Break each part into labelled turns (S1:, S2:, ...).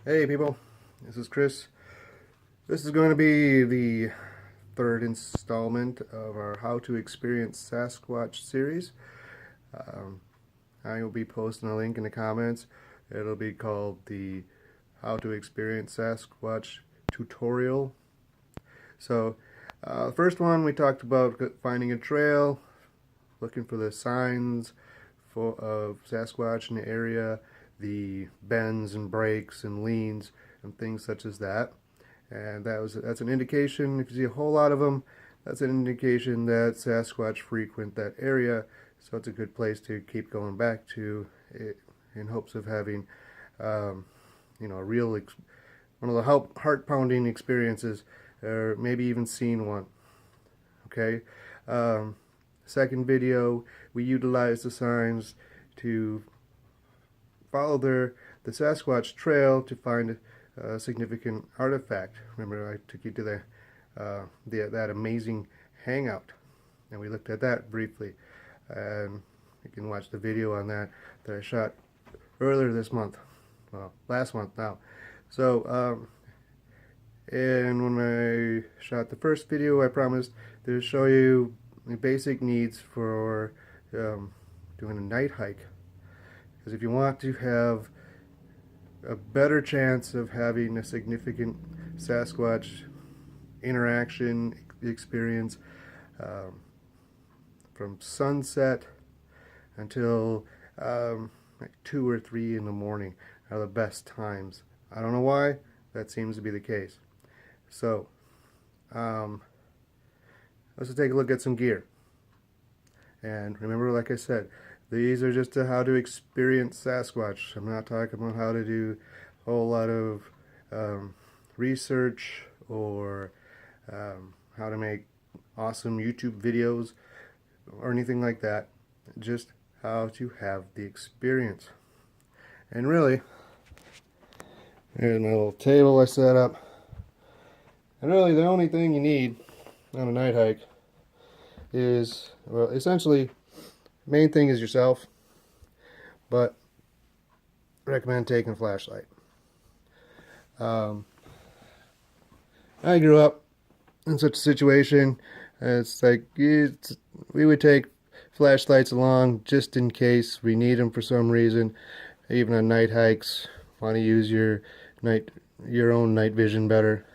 S1: Hey people, this is Chris. This is going to be the third installment of our How to Experience Sasquatch series. Um, I will be posting a link in the comments. It'll be called the How to Experience Sasquatch tutorial. So, the first one we talked about finding a trail, looking for the signs of Sasquatch in the area, the bends and breaks and leans and things such as that. And that's an indication. If you see a whole lot of them, that's an indication that Sasquatch frequent that area. So it's a good place to keep going back to it in hopes of having, a real one of the heart-pounding experiences, or maybe even seeing one. Okay. Second video, we utilized the signs to follow the Sasquatch trail to find a significant artifact. Remember, I took you to that amazing hangout, and we looked at that briefly. And you can watch the video on that I shot earlier this month. Well, last month now. So, and when I shot the first video, I promised to show you the basic needs for doing a night hike. Because if you want to have a better chance of having a significant Sasquatch interaction experience, from sunset until like 2 or 3 in the morning are the best times. I don't know why, that seems to be the case. So, let's take a look at some gear. And remember, like I said, these are just how to experience Sasquatch. I'm not talking about how to do a whole lot of research or how to make awesome YouTube videos or anything like that. Just how to have the experience. And really, here's my little table I set up. And really, the only thing you need on a night hike is, well, essentially, main thing is yourself, but I recommend taking a flashlight. I grew up in such a situation. It's like we would take flashlights along just in case we need them for some reason. Even on night hikes, want to use your own night vision better.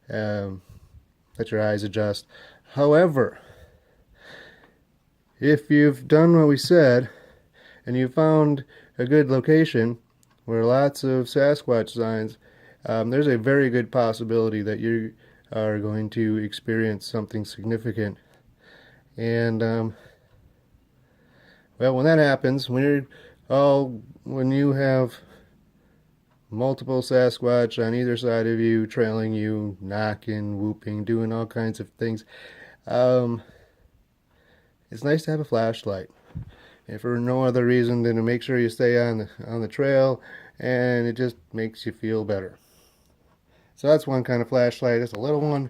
S1: Let your eyes adjust. However, if you've done what we said and you found a good location where lots of Sasquatch signs, there's a very good possibility that you are going to experience something significant. And well, when that happens, when you have multiple Sasquatch on either side of you, trailing you, knocking, whooping, doing all kinds of things, it's nice to have a flashlight. And for no other reason than to make sure you stay on the trail, and it just makes you feel better. So that's one kind of flashlight. It's a little one.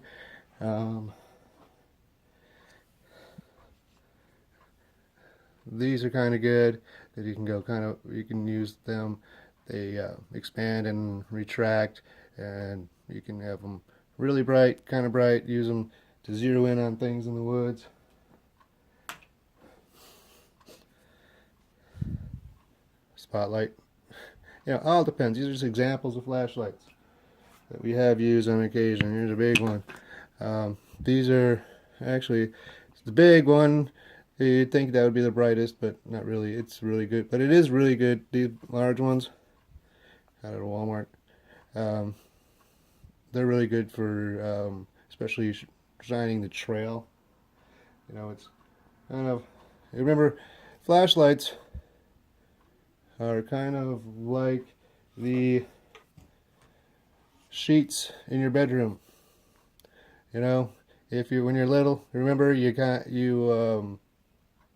S1: These are kind of good. That you can use them. They expand and retract, and you can have them really bright, kind of bright. Use them to zero in on things in the woods. Spotlight. All depends. These are just examples of flashlights that we have used on occasion. Here's a big one. These are actually, it's the big one. You'd think that would be the brightest, but not really. It's really good, but it is really good. These large ones out of Walmart, they're really good for especially shining the trail. It's kind of, remember, flashlights are kind of like the sheets in your bedroom. If when you're little, remember you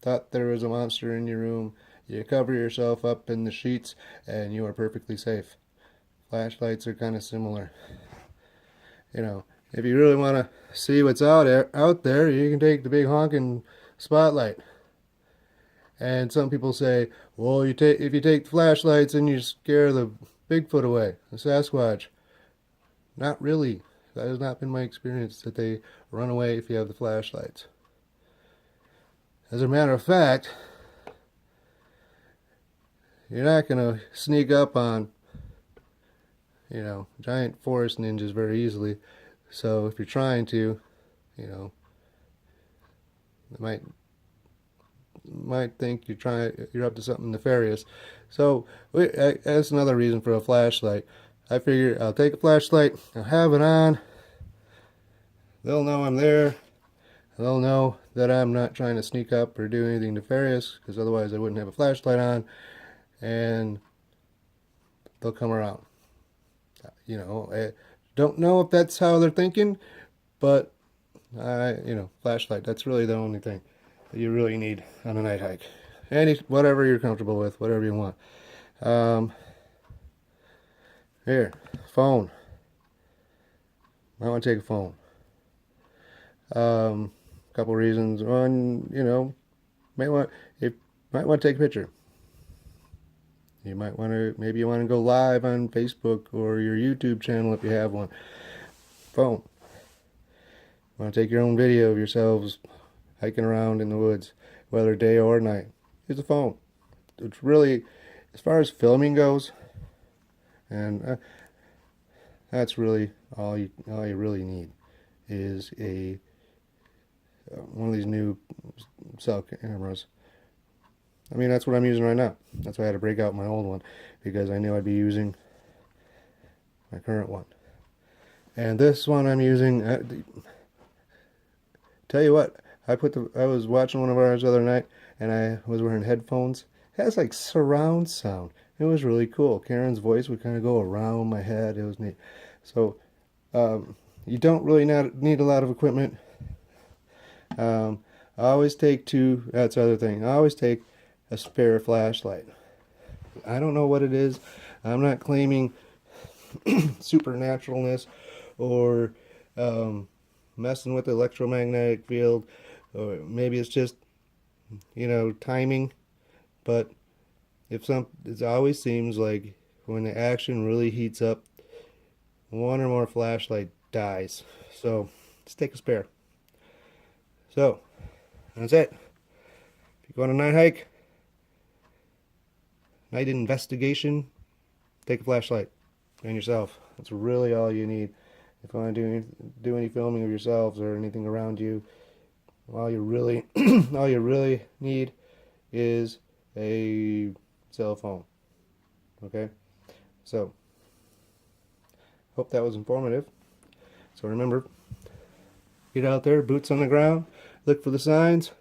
S1: thought there was a monster in your room, you cover yourself up in the sheets and you are perfectly safe. Flashlights are kind of similar. If you really want to see what's out there, you can take the big honking spotlight. And some people say, well, if you take the flashlights and you scare the Bigfoot away, a Sasquatch. Not really. That has not been my experience that they run away if you have the flashlights. As a matter of fact, you're not going to sneak up on, giant forest ninjas very easily. So if you're trying to, they might think you're up to something nefarious. So that's another reason for a flashlight. I figure I'll take a flashlight, I'll have it on. They'll know I'm there. They'll know that I'm not trying to sneak up or do anything nefarious, because otherwise I wouldn't have a flashlight on, and they'll come around. I don't know if that's how they're thinking, but flashlight, that's really the only thing that you really need on a night hike. Whatever you're comfortable with, whatever you want. Here, phone. I want to take a phone. Couple reasons. One, might want to take a picture. You might want to, maybe you want to go live on Facebook or your YouTube channel if you have one. Phone. You want to take your own video of yourselves hiking around in the woods, whether day or night. Use a phone. It's really, as far as filming goes, and that's really all you really need is one of these new cell cameras. I mean, that's what I'm using right now. That's why I had to break out my old one, because I knew I'd be using my current one. And this one I'm using, tell you what, I was watching one of ours the other night, and I was wearing headphones. It has like surround sound. It was really cool. Karen's voice would kind of go around my head. It was neat. So you don't really need a lot of equipment. I always take two. That's the other thing. I always take a spare flashlight. I don't know what it is. I'm not claiming supernaturalness or messing with the electromagnetic field, or maybe it's just timing. But it always seems like when the action really heats up, one or more flashlight dies. So just take a spare. So that's it. If you go on a night hike, night investigation, take a flashlight and yourself. That's really all you need. If you want to do any filming of yourselves or anything around you, all you really need is a cell phone. Okay? So, hope that was informative. So remember, get out there, boots on the ground, look for the signs,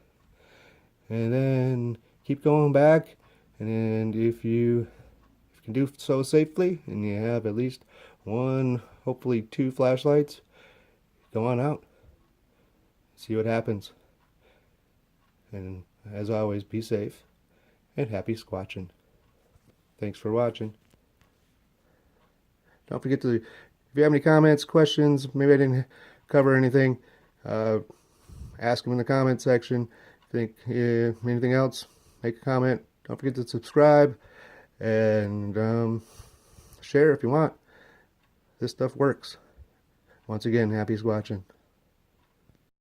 S1: and then keep going back. And if you can do so safely, and you have at least one, hopefully two flashlights, go on out, see what happens. And as always, be safe and happy squatching. Thanks for watching. Don't forget to, if you have any comments, questions, maybe I didn't cover anything, ask them in the comment section. Think anything else, make a comment. Don't forget to subscribe and share if you want. This stuff works. Once again, happy squatching.